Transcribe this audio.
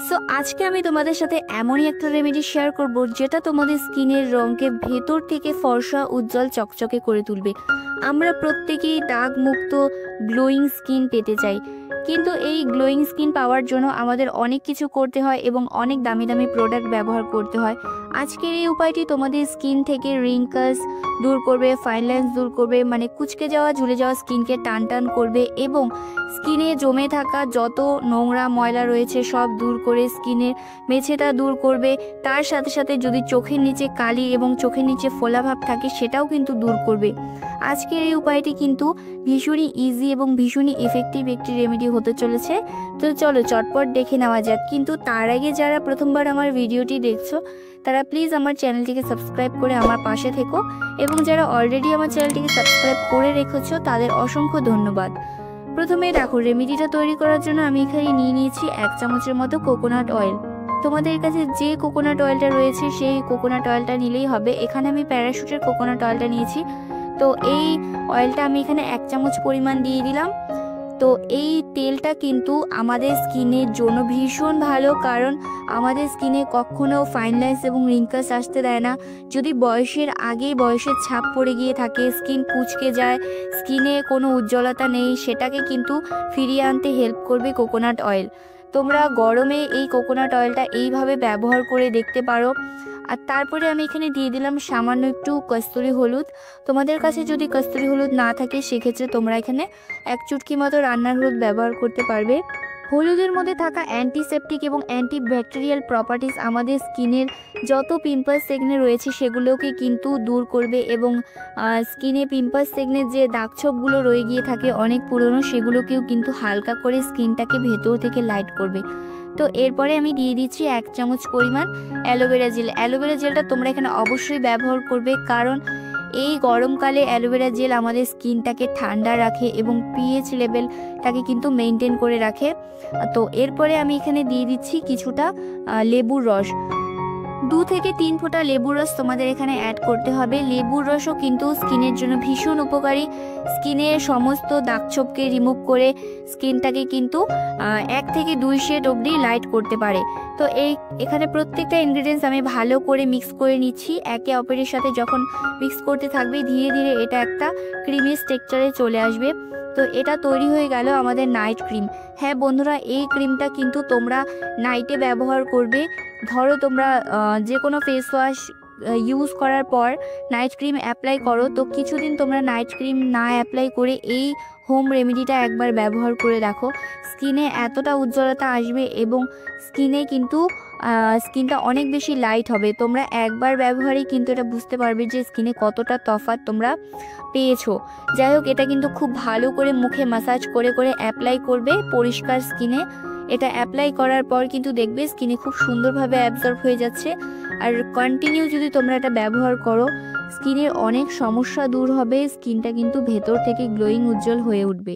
So আজকে আমি তোমাদের সাথে এমনই একটা রেমেডি শেয়ার করব যেটা তোমাদের স্কিনের রঙকে ভেতর থেকে ফর্সা উজ্জ্বল চকচকে করে তুলবে। আমরা প্রত্যেকেই দাগ মুক্ত গ্লোয়িং স্কিন পেতে চাই, কিন্তু এই গ্লোয়িং স্কিন পাওয়ার জন্য আমাদের অনেক কিছু করতে হয় এবং অনেক দামি দামি প্রোডাক্ট ব্যবহার করতে হয়। আজকের এই উপায়টি তোমাদের স্কিন থেকে রিঙ্কলস দূর করবে, ফাইন লাইন্স দূর করবে, মানে কুচকে যাওয়া ঝুলে যাওয়া স্কিনকে টান টান করবে এবং স্কিনে জমে থাকা যত নোংরা ময়লা রয়েছে সব দূর করে স্কিনের মেছেটা দূর করবে। তার সাথে সাথে যদি চোখের নিচে কালি এবং চোখের নিচে ফোলাভাব থাকে সেটাও কিন্তু দূর করবে। আজকের এই উপায়টি কিন্তু ভীষণই ইজি এবং ভীষণই এফেক্টিভ একটি রেমেডি হতে চলেছে। তো চলো চটপট দেখে নেওয়া যাক। কিন্তু তার আগে যারা প্রথমবার আমার ভিডিওটি দেখছো তারা প্লিজ আমার চ্যানেলটিকে সাবস্ক্রাইব করে আমার পাশে থেকো, এবং যারা অলরেডি আমার চ্যানেলটিকে সাবস্ক্রাইব করে রেখেছো তাদের অসংখ্য ধন্যবাদ। প্রথমে দেখো, রেমেডিটা তৈরি করার জন্য আমি এখানে নিয়ে নিয়েছি 1 চামচের মতো কোকোনাট অয়েল। তোমাদের কাছে যে কোকোনাট অয়েলটা রয়েছে সেই কোকোনাট অয়েলটা নিলেই হবে। এখানে আমি প্যারাশুটের কোকোনাট অয়েলটা নিয়েছি। তো এই অয়েলটা আমি এখানে 1 চামচ পরিমাণ দিয়ে দিলাম। তো এই তেলটা কিন্তু আমাদের স্কিনের জন্য ভীষণ ভালো, কারণ আমাদের স্কিনে কখনো ফাইন লাইন্স এবং রিঙ্কলস আসতে দেয় না। যদি বয়সের আগেই বয়সের ছাপ পড়ে গিয়ে থাকে, স্কিন কুঁচকে যায়, স্কিনে কোনো উজ্জ্বলতা নেই, সেটাকে কিন্তু ফিরিয়ে আনতে হেল্প করবে কোকোনাট অয়েল। তোমরা গরমে এই কোকোনাট অয়েলটা এইভাবে ব্যবহার করে দেখতে পারো। আর তারপরে আমি এখানে দিয়ে দিলাম সামান্য একটু কস্তুরি হলুদ। তোমাদের কাছে যদি কস্তুরি হলুদ না থাকে সেক্ষেত্রে তোমরা এখানে 1 চুটকি মতো রান্নার হলুদ ব্যবহার করতে পারবে। হলুদের মধ্যে থাকা অ্যান্টিসেপটিক এবং অ্যান্টিব্যাকটেরিয়াল প্রপার্টিস আমাদের স্কিনের যত পিম্পলস সেগনে রয়েছে সেগুলোকে কিন্তু দূর করবে, এবং স্কিনে পিম্পলস সেগনের যে দাগছোপগুলো রয়ে গিয়ে থাকে অনেক পুরনো, সেগুলোকেও কিন্তু হালকা করে স্কিনটাকে ভেতর থেকে লাইট করবে। তো এরপরে আমি দিয়ে দিচ্ছি 1 চামচ পরিমাণ অ্যালোভেরা জেল। অ্যালোভেরা জেলটা তোমরা এখানে অবশ্যই ব্যবহার করবে, কারণ এই গরমকালে অ্যালোভেরা জেল আমাদের স্কিনটাকে ঠান্ডা রাখে এবং পিএইচ লেভেলটাকে কিন্তু মেনটেন করে রাখে। তো এরপরে আমি এখানে দিয়ে দিচ্ছি কিছুটা লেবুর রস। 2 থেকে 3 ফোঁটা লেবুর রস তোমাদের এখানে অ্যাড করতে হবে। লেবুর রসও কিন্তু স্কিনের জন্য ভীষণ উপকারী। স্কিনের সমস্ত দাগছোপকে রিমুভ করে স্কিনটাকে কিন্তু 1 থেকে 2 শেড অবধি লাইট করতে পারে। তো এখানে প্রত্যেকটা ইনগ্রিডিয়েন্টস আমি ভালো করে মিক্স করে নিচ্ছি। একে অপরের সাথে যখন মিক্স করতে থাকবে ধীরে ধীরে এটা একটা ক্রিমি টেক্সচারে চলে আসবে। তো এটা তৈরি হয়ে গেল আমাদের নাইট ক্রিম। হ্যাঁ বন্ধুরা, এই ক্রিমটা কিন্তু তোমরা নাইটে ব্যবহার করবে। ধরো তোমরা যে কোনো ফেস ওয়াশ ইউজ করার পর নাইট ক্রিম অ্যাপ্লাই করো, তো কিছুদিন তোমরা নাইট ক্রিম না অ্যাপ্লাই করে এই হোম রেমেডিটা একবার ব্যবহার করে দেখো। স্কিনে এতটা উজ্জ্বলতা আসবে এবং স্কিনটা অনেক বেশি লাইট হবে। তোমরা একবার ব্যবহারেই কিন্তু এটা বুঝতে পারবে যে স্কিনে কতটা তফাৎ তোমরা পেয়েছো। যাই হোক, এটা কিন্তু খুব ভালো করে মুখে ম্যাসাজ করে করে অ্যাপ্লাই করবে পরিষ্কার স্কিনে। এটা অ্যাপ্লাই করার পর কিন্তু দেখবে স্কিনে খুব সুন্দরভাবে অ্যাবজর্ব হয়ে যাচ্ছে। আর কন্টিনিউ যদি তোমরা এটা ব্যবহার করো, স্কিনের অনেক সমস্যা দূর হবে, স্কিনটা কিন্তু ভেতর থেকে গ্লোয়িং উজ্জ্বল হয়ে উঠবে।